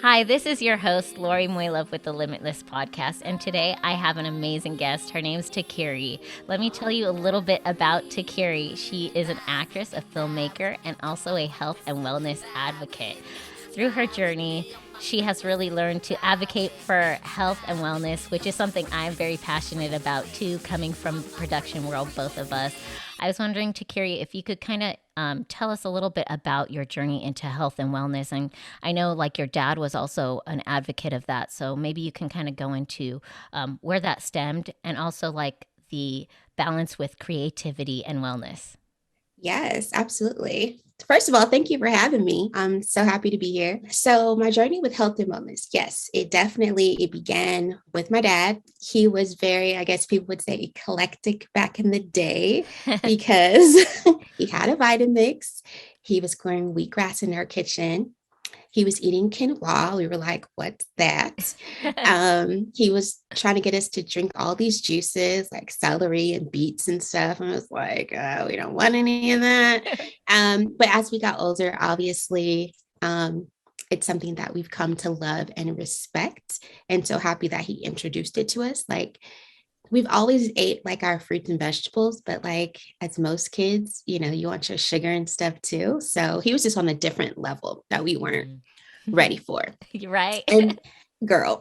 Hi, this is your host, Lori Moilov with the Limitless podcast, and today I have an amazing guest. Her name's Tekquiree. Let me tell you a little bit about Tekquiree. She is an actress, a filmmaker, and also a health and wellness advocate. Through her journey, she has really learned to advocate for health and wellness, which is something I'm very passionate about too, coming from the production world, both of us. I was wondering, Tekquiree, if you could kind of tell us a little bit about your journey into health and wellness. And I know like your dad was also an advocate of that. So maybe you can kind of go into where that stemmed and also like the balance with creativity and wellness. Yes, absolutely. First of all, thank you for having me. I'm so happy to be here. So, my journey with health and wellness, yes, it began with my dad. He was very, I guess people would say, eclectic back in the day because he had a Vitamix. He was growing wheatgrass in our kitchen. He was eating quinoa. We were like, what's that? He was trying to get us to drink all these juices like celery and beets and stuff. And I was like, we don't want any of that. But as we got older, obviously, it's something that we've come to love and respect. And so happy that he introduced it to us. Like, we've always ate like our fruits and vegetables, but like as most kids, you want your sugar and stuff too. So he was just on a different level that we weren't ready for. You're right. And girl,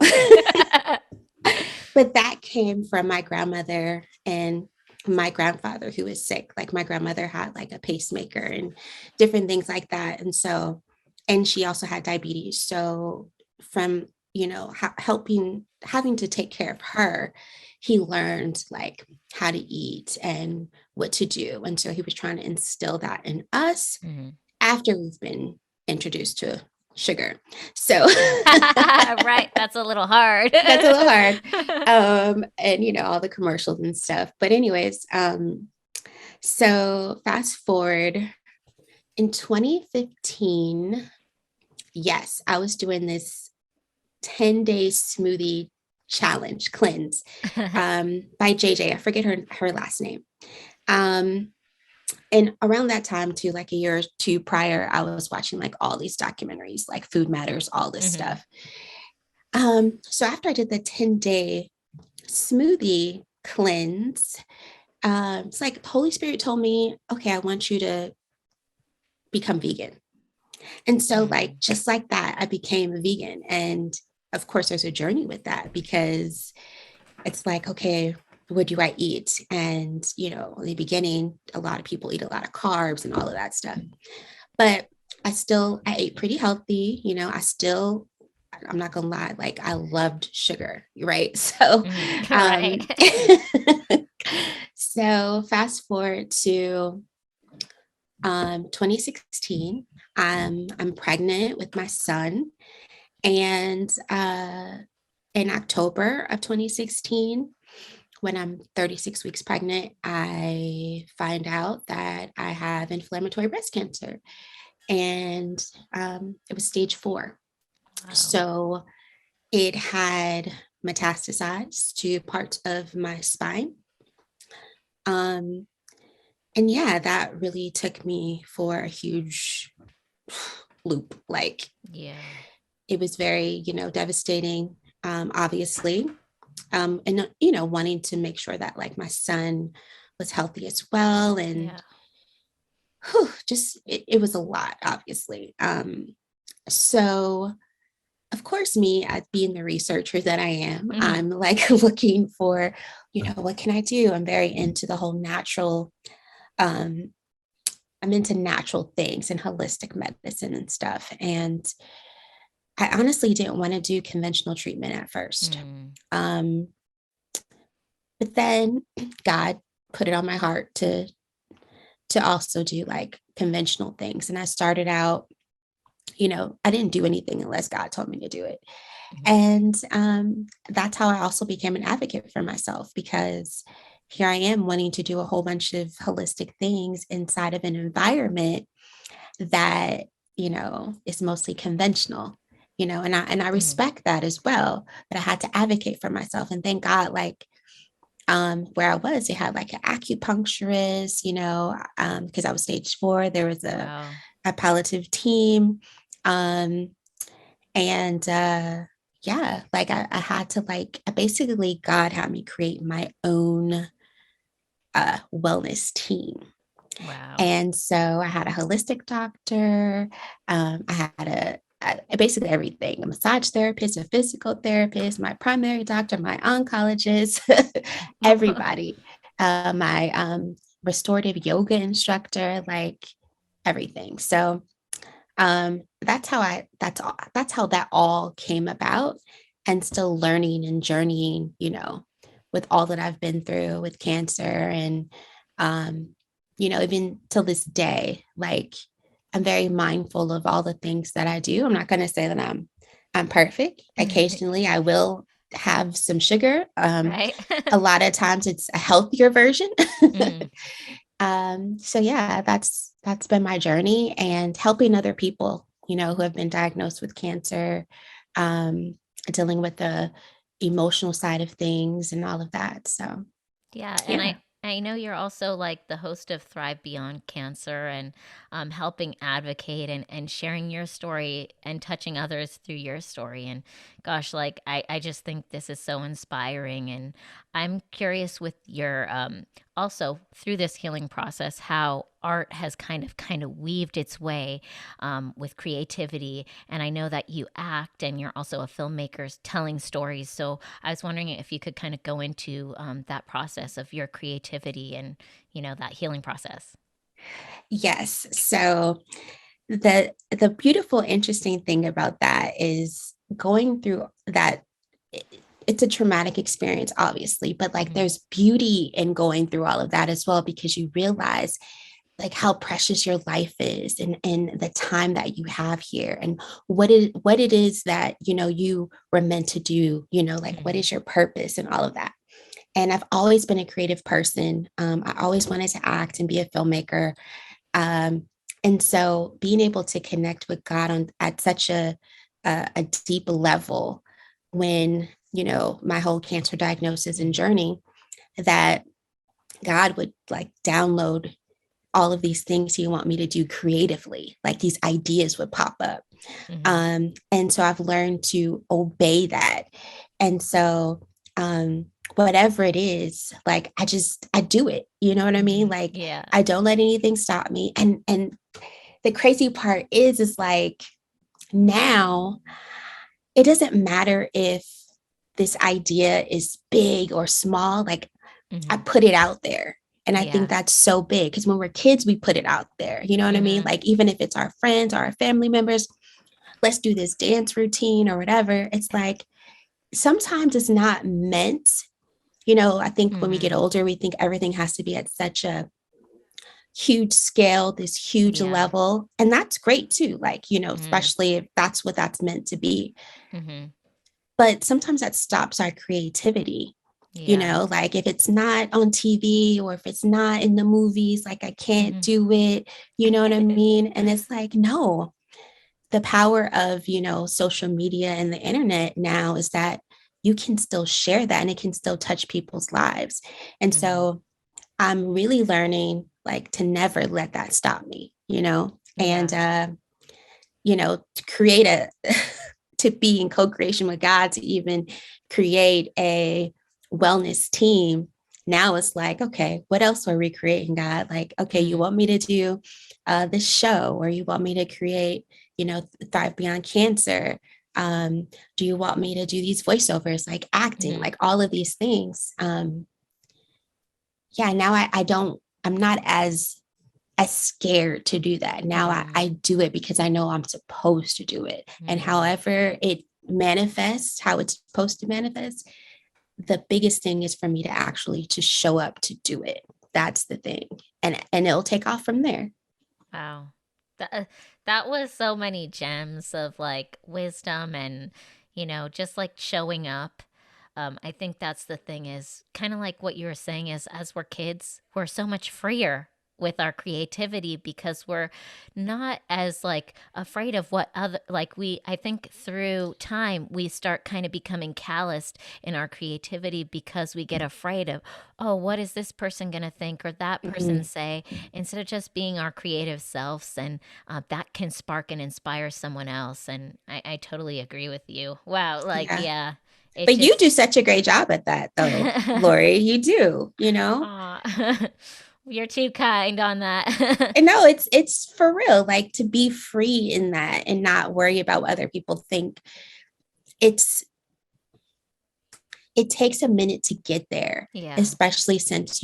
but that came from my grandmother and my grandfather who was sick. Like my grandmother had like a pacemaker and different things like that. And so, and she also had diabetes. So from, helping, having to take care of her, he learned like how to eat and what to do. And so he was trying to instill that in us Mm-hmm. after we've been introduced to sugar. So Right. That's a little hard. that's a little hard. And all the commercials and stuff. But anyways, so fast forward in 2015, yes, I was doing this 10-day smoothie challenge cleanse by JJ. I forget her last name. Um, and around that time too, like a year or two prior, I was watching like all these documentaries, like Food Matters, all this Mm-hmm. stuff. So after I did the 10-day smoothie cleanse, it's like Holy Spirit told me, okay, I want you to become vegan. And so, like, just like that, I became a vegan. And of course, there's a journey with that because it's like, okay, what do I eat? And, in the beginning, a lot of people eat a lot of carbs and all of that stuff. But I ate pretty healthy. I'm not gonna lie, like I loved sugar, right? So, Right. um, so fast forward to 2016. I'm pregnant with my son, and in October of 2016, when I'm 36 weeks pregnant, I find out that I have inflammatory breast cancer, and it was stage 4. Wow. So it had metastasized to parts of my spine. Um, and yeah, that really took me for a huge loop. Like Yeah. it was very, devastating, obviously. And, wanting to make sure that like my son was healthy as well. And Yeah. just, it was a lot, obviously. So of course, me as being the researcher that I am, Mm-hmm. I'm like looking for, what can I do? I'm very into the whole natural, um, I'm into natural things and holistic medicine and stuff. And I honestly didn't want to do conventional treatment at first. Mm. Um, but then God put it on my heart to also do like conventional things. And I started out, I didn't do anything unless God told me to do it. Mhm. And that's how I also became an advocate for myself because here I am wanting to do a whole bunch of holistic things inside of an environment that, is mostly conventional, and I Mhm. respect that as well. But I had to advocate for myself. And thank God, like where I was, they had like an acupuncturist, because I was stage 4, there was Wow. a palliative team. Um, And yeah, like I had to I basically God had me create my own wellness team. Wow. And so I had a holistic doctor. I had basically everything, a massage therapist, a physical therapist, my primary doctor, my oncologist, everybody, my restorative yoga instructor, like everything. So that's how that all came about, and still learning and journeying, with all that I've been through with cancer. And um even till this day, like, I'm very mindful of all the things that I do. I'm not going to say that I'm perfect. Occasionally I will have some sugar. Right? A lot of times it's a healthier version. Mm. So yeah, that's been my journey, and helping other people, who have been diagnosed with cancer, um, dealing with the emotional side of things and all of that. So Yeah, and yeah. I know you're also like the host of Thrive Beyond Cancer and helping advocate and sharing your story and touching others through your story. And gosh, like I just think this is so inspiring. And I'm curious with your also through this healing process, how art has kind of weaved its way with creativity. And I know that you act and you're also a filmmaker telling stories. So I was wondering if you could kind of go into that process of your creativity and, that healing process. Yes. So the beautiful, interesting thing about that is going through that. It's a traumatic experience, obviously, but like Hmm. there's beauty in going through all of that as well, because you realize like how precious your life is, and the time that you have here, and what it is that you were meant to do, like what Hmm. is your purpose and all of that. And I've always been a creative person. I always wanted to act and be a filmmaker. um, and so being able to connect with God on at such a deep level, when my whole cancer diagnosis and Hmm. journey, that God would like download all of these things he want me to do creatively, like these ideas would pop up. Hmm. And so I've learned to obey that. And so whatever it is, like I do it, you know what I mean? Hmm. Like Yeah. I don't let anything stop me. And the crazy part is like, now it doesn't matter if this idea is big or small, like I Hmm. put it out there. And I think Yeah. that's so big, because when we're kids, we put it out there. You know what I mean? Hmm. Like, even if it's our friends or our family members, let's do this dance routine or whatever. It's like sometimes it's not meant. I think when we get Hmm. older, we think everything has to be at such a huge scale, this huge Yeah. level. And that's great too. Like, Hmm. especially if that's what that's meant to be. Hmm. But sometimes that stops our creativity. Yeah. Like if it's not on TV or if it's not in the movies, like I can't Hmm. do it. You know what I mean? And it's like, no, the power of, social media and the internet now is that you can still share that, and it can still touch people's lives. And Hmm. so I'm really learning like to never let that stop me, and, Yeah. to create to be in co-creation with God, to even create a wellness team. Now it's like, okay, what else are we creating, God? Like, okay, you Hmm. want me to do this show, or you want me to create, Thrive Beyond Cancer? Do you want me to do these voiceovers, like acting, Hmm. like all of these things? Yeah, now I don't, I'm not as scared to do that. Now Hmm. I do it because I know I'm supposed to do it. And Hmm. however it manifests, how it's supposed to manifest, the biggest thing is for me to actually to show up to do it. That's the thing. And it'll take off from there. Wow. That was so many gems of like wisdom and, just like showing up. I think that's the thing is kind of like what you were saying is as we're kids, we're so much freer. with our creativity because we're not as like afraid of what other like we I think through time we start kind of becoming calloused in our creativity because we get afraid of, oh, what is this person going to think or that person Mhm. say, instead of just being our creative selves. And that can spark and inspire someone else. And I totally agree with you. Wow. Like, Yeah. yeah, it But you do just such a great job at that, though, Lori. You do, you know? Aw. You're too kind on that. And no, it's for real. Like to be free in that and not worry about what other people think. It's it takes a minute to get there, Yeah. especially since,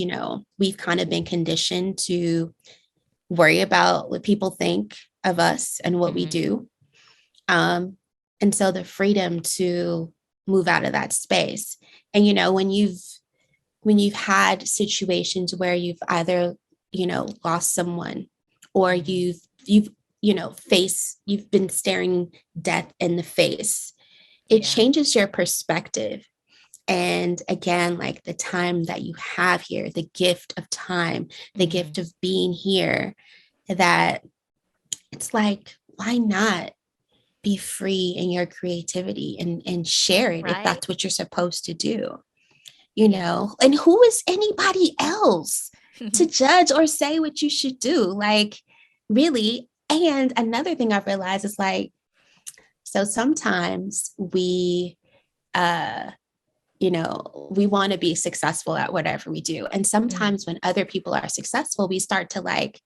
we've kind of been conditioned to worry about what people think of us and what we Hmm. do. Um, and so the freedom to move out of that space. And when you've had situations where you've either, lost someone or Hmm. you've been staring death in the face, it Yeah. changes your perspective. And again, like the time that you have here, the gift of time, the Hmm. gift of being here, that it's like, why not be free in your creativity and share it if Right? that's what you're supposed to do, Yeah. And who is anybody else to judge or say what you should do? Like, really. And another thing I've realized is like, so sometimes uh, we want to be successful at whatever we do. And Mm. sometimes when other people are successful, we start to like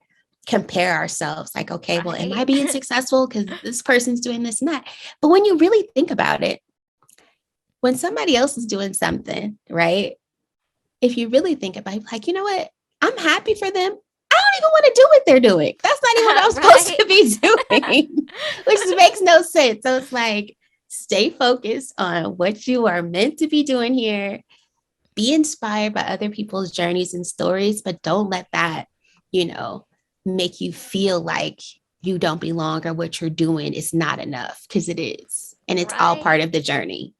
compare ourselves like, okay, well, am I Right? being successful because this person's doing this and that? But when you really think about it, when somebody else is doing something, right? If you really think about it, like, you know what? I'm happy for them. I don't even want to do what they're doing. That's not even what I'm supposed Right? to be doing, which makes no sense. So it's like, stay focused on what you are meant to be doing here. Be inspired by other people's journeys and stories, but don't let that, you know, make you feel like you don't belong or what you're doing is not enough, because it is. And it's all part Right. of the journey.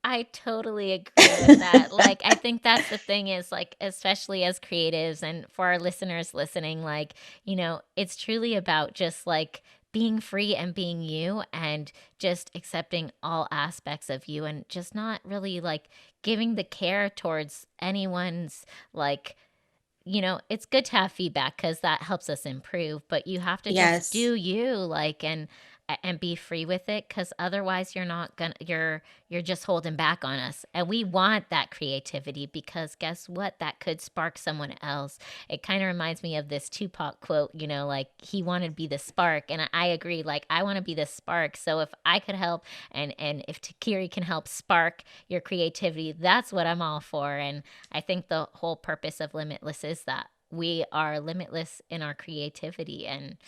I totally agree with that. Like, I think that's the thing is, like, especially as creatives and for our listeners listening, like, it's truly about just like being free and being you and just accepting all aspects of you and just not really like giving the care towards anyone's like, it's good to have feedback because that helps us improve, but you have to just Yes. do you, like, and be free with it because otherwise you're not gonna you're just holding back on us. And we want that creativity because guess what? That could spark someone else. It kind of reminds me of this Tupac quote, like he wanted to be the spark. And I agree, like I want to be the spark. So if I could help and if Tekquiree can help spark your creativity, that's what I'm all for. And I think the whole purpose of Limitless is that we are limitless in our creativity. And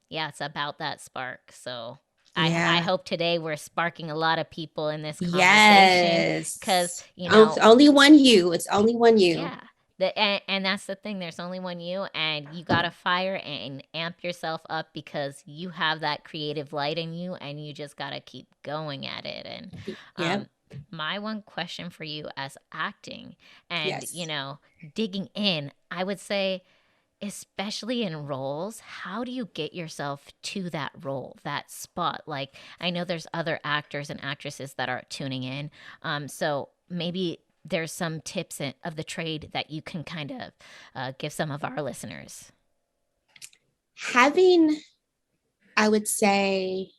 yeah, it's about that spark. So I Yeah. hope today we're sparking a lot of people in this conversation because, Yes. Only one you. It's only one you. yeah. And that's the thing. There's only one you, and you got to fire and amp yourself up because you have that creative light in you, and you just got to keep going at it. And um, Yep. my one question for you as acting and, Yes. digging in, I would say, especially in roles, how do you get yourself to that role, that spot? Like, I know there's other actors and actresses that are tuning in. So maybe there's some tips of the trade that you can kind of give some of our listeners. Having, I would say,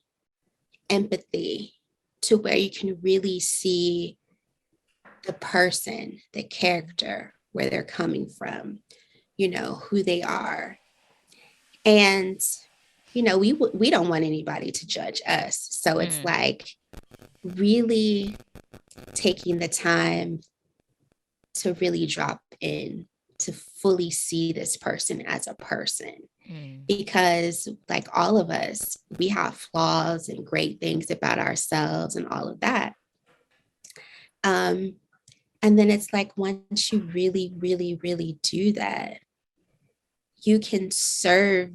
empathy to where you can really see the person, the character, where they're coming from, who they are. And, we don't want anybody to judge us. So it's Mm, like really taking the time to really drop in, to fully see this person as a person. mm, Because, like all of us, we have flaws and great things about ourselves and all of that. Um, and then it's like once you really, really, really do that, you can serve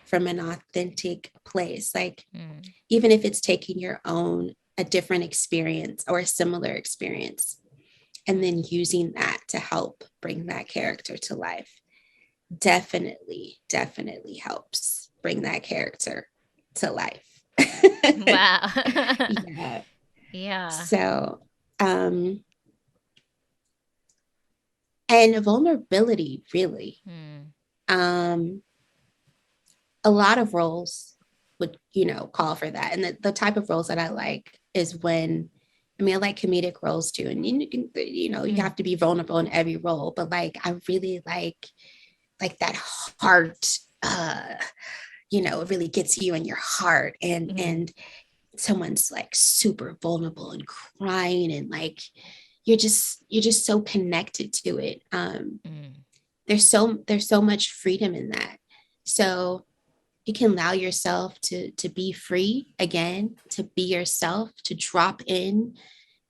from an authentic place. Like, mm, even if it's taking a different experience or a similar experience, and mm. then using that to help bring that character to life. definitely helps bring that character to life. Wow. Yeah. Yeah. So, and vulnerability, really. Hmm. Um, a lot of roles would, call for that. And the type of roles that I like is when, I mean, I like comedic roles too. And you Hmm. have to be vulnerable in every role, but like, I really like that heart, it really gets you in your heart. And, Hmm. and someone's like super vulnerable and crying and like, you're just so connected to it. Hmm. There's so much freedom in that. So you can allow yourself to be free again, to be yourself, to drop in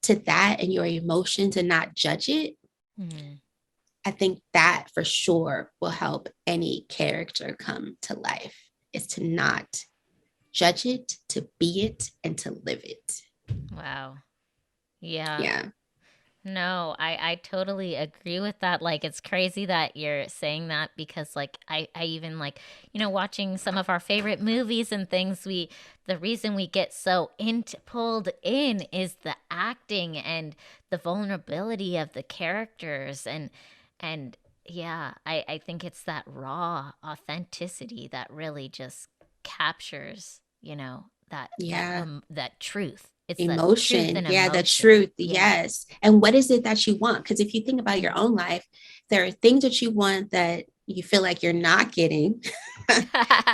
to that and your emotions and not judge it. Hmm. I think that for sure will help any character come to life, is to not judge it, to be it, and to live it. Wow. Yeah. Yeah. No, I totally agree with that. Like, it's crazy that you're saying that because, like, I even like, watching some of our favorite movies and things, the reason we get so pulled in is the acting and the vulnerability of the characters. And yeah, I think it's that raw authenticity that really just captures, Yeah. that truth. It's that truth Emotion. and Yeah, the emotion. truth. Yeah. Yes. And what is it that you want? Because if you think about your own life, there are things that you want that you feel like you're not getting.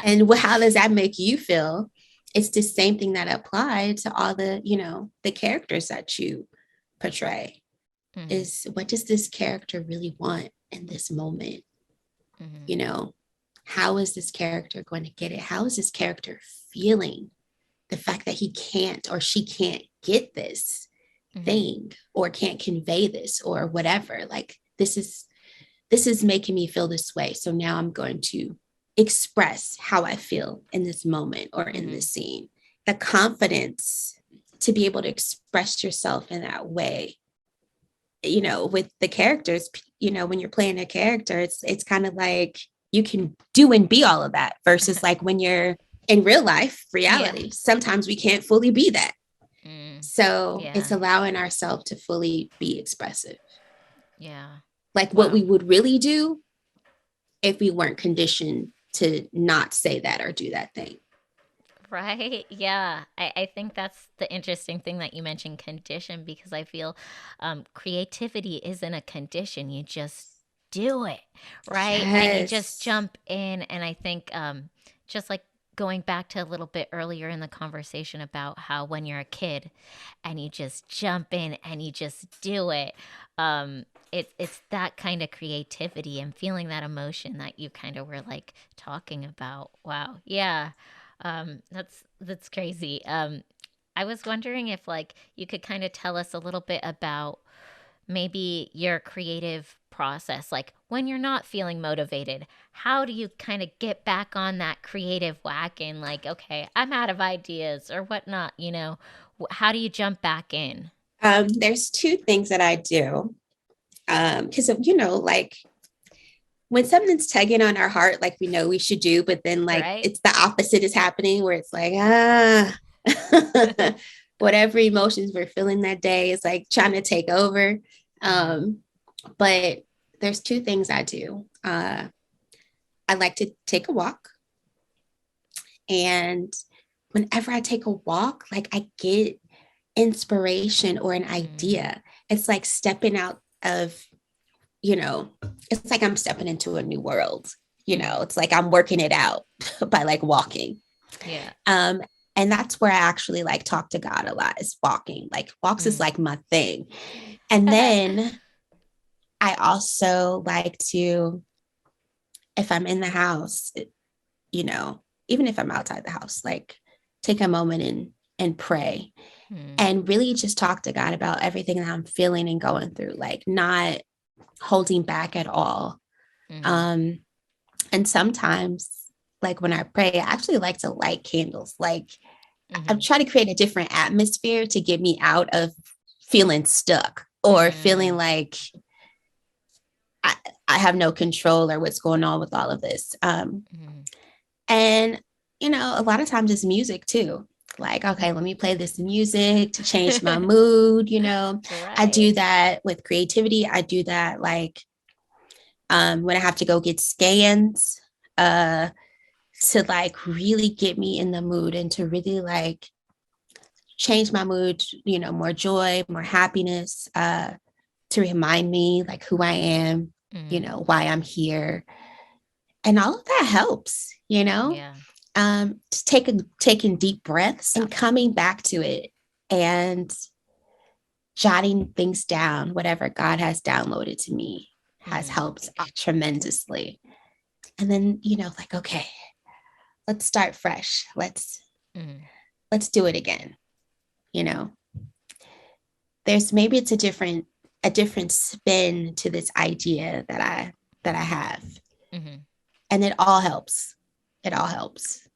And how does that make you feel? It's the same thing that applied to all the characters that you portray. Hmm. Is what does this character really want in this moment? Hmm. You know, how is this character going to get it? How is this character feeling? The fact that he can't or she can't get this Hmm. thing or can't convey this or whatever. Like this is making me feel this way. So now I'm going to express how I feel in this moment or in Hmm. this scene. The confidence to be able to express yourself in that way, with the characters, when you're playing a character, it's kind of like you can do and be all of that versus like when you're in real life Yeah. reality, sometimes we can't fully be that. Mm. So it's Yeah. allowing ourselves to fully be expressive, Yeah. like what Wow. we would really do if we weren't conditioned to not say that or do that thing. Right. Yeah. I think that's the interesting thing that you mentioned condition because I feel creativity isn't a condition. You just do it. Right. And you just Yes. jump in. And I think just like going back to a little bit earlier in the conversation about how when you're a kid and you just jump in and you just do it, it's that kind of creativity and feeling that emotion that you kind of were like talking about. Wow. Yeah. That's crazy. I was wondering if like you could kind of tell us a little bit about maybe your creative process, like when you're not feeling motivated, how do you kind of get back on that creative wagon? Like, okay, I'm out of ideas or whatnot, how do you jump back in? There's two things that I do. Because like when something's tugging on our heart, like we know we should do, but then like Right? it's the opposite is happening where it's like, whatever emotions we're feeling that day is like trying to take over. Mm-hmm. But there's two things I do. I like to take a walk. And whenever I take a walk, like I get inspiration or an Mm. idea. It's like stepping out of, you know, it's like I'm stepping into a new world. Mm. It's like I'm working it out by like walking. Yeah. Um, and that's where I actually like talk to God a lot, is walking. Like walks is Mm. like my thing. And then I also like to, if I'm in the house, you know, even if I'm outside the house, like take a moment and pray Mm. and really just talk to God about everything that I'm feeling and going through, like not holding back at all. Mm. Um, and sometimes, like when I pray, I actually like to light candles. Like I'm Mm. trying to create a different atmosphere to get me out of feeling stuck or feeling Mm. like I, I have no control or what's going on with all of this. Mhm. And, a lot of times it's music too. Like, okay, let me play this music to change my mood. I Right. do that with creativity. I do that like when I have to go get scans to like really get me in the mood and to really like change my mood, more joy, more happiness, to remind me like who I am, Mhm. why I'm here. And all of that helps, Yeah. to taking deep breaths and coming back to it and jotting things down, whatever God has downloaded to me has Mhm. helped tremendously. And then, like, okay, let's start fresh. Mhm. Let's do it again. You know, there's maybe it's a different spin to this idea that I have. Mhm. And it all helps. It all helps.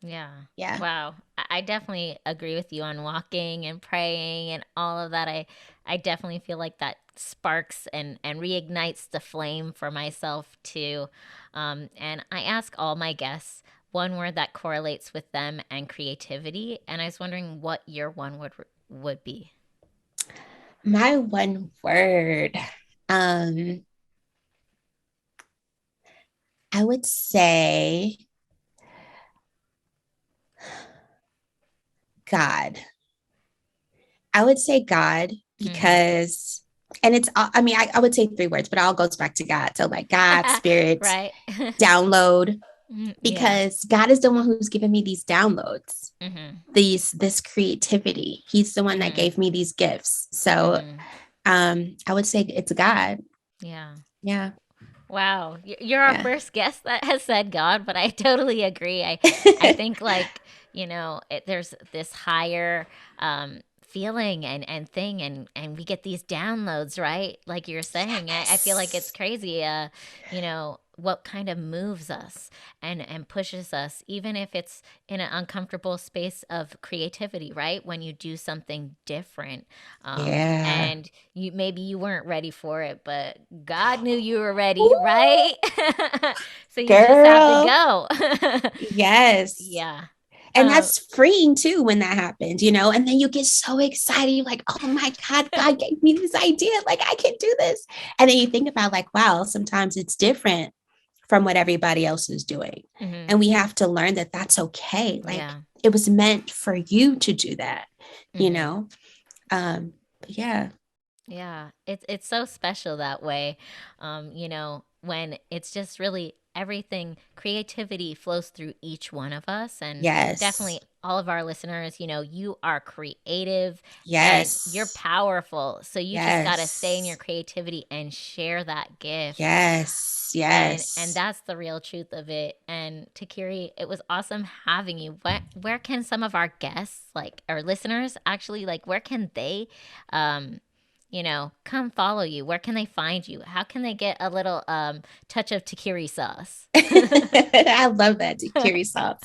Yeah. Yeah. Wow. I definitely agree with you on walking and praying and all of that. I definitely feel like that sparks and reignites the flame for myself too. And I ask all my guests one word that correlates with them and creativity. And I was wondering what your one word would be. My one word. Um, I would say God. I would say God Mm-hmm. because, and I mean, I would say three words, but it all goes back to God. So, like, God, spirit, Right. download, Yeah. because God is the one who's given me these downloads, Mm-hmm. this creativity. He's the one that Mm-hmm. gave me these gifts. So, Mm-hmm. I would say it's God. Yeah. Yeah. Wow, you're our Yeah. first guest that has said God, but I totally agree. I think like there's this higher feeling and thing, and we get these downloads, right? Like you're saying, I feel like it's Yes. crazy. What kind of moves us and pushes us, even if it's in an uncomfortable space of creativity, right? When you do something different, Yeah. and maybe you weren't ready for it, but God knew you were ready, Ooh, right? So you just have to girl. go. Yes. Yeah. And Um, that's freeing too when that happens, and then you get so excited. You're like, oh my God, God gave me this idea. Like, I can do this. And then you think about, like, wow, sometimes it's different from what everybody else is doing. mhm. And we have to learn that that's okay. Like, Yeah. it was meant for you to do that, you Mhm. know? But yeah. Yeah, it's so special that way. When it's just really everything, creativity flows through each one of us, and definitely Yes. all of our listeners, you are creative and you're Yes. powerful. So you just got to stay in your Yes. creativity and share that gift. Yes. And Yes. that's the real truth of it. And Tekquiree, it was awesome having you. Where can some of our guests, like our listeners, actually like where can they um come follow you? Where can they find you? How can they get a little touch of Tekquiree sauce? I love that, Tekquiree sauce.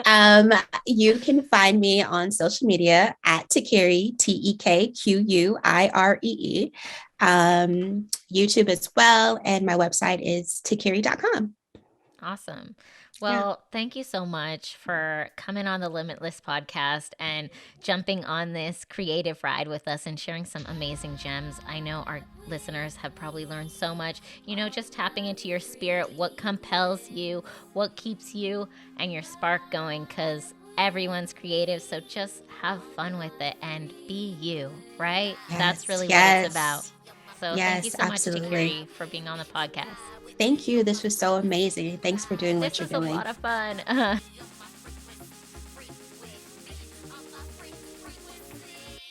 Um, you can find me on social media at Tekquiree, TEKQUIREE. YouTube as well. And my website is tekquiree.com. Awesome. Yeah. Well, thank you so much for coming on the Limitless podcast and jumping on this creative ride with us and sharing some amazing gems. I know our listeners have probably learned so much, just tapping into your spirit, what compels you, what keeps you and your spark going, because everyone's creative. So just have fun with it and be you, right? That's Yes. really what it's about. Yes. So thank you Yes. so much, Absolutely. Tekquiree, for being on the podcast. Thank you. This was so amazing. Thanks for doing what This you're was a doing. lot of fun.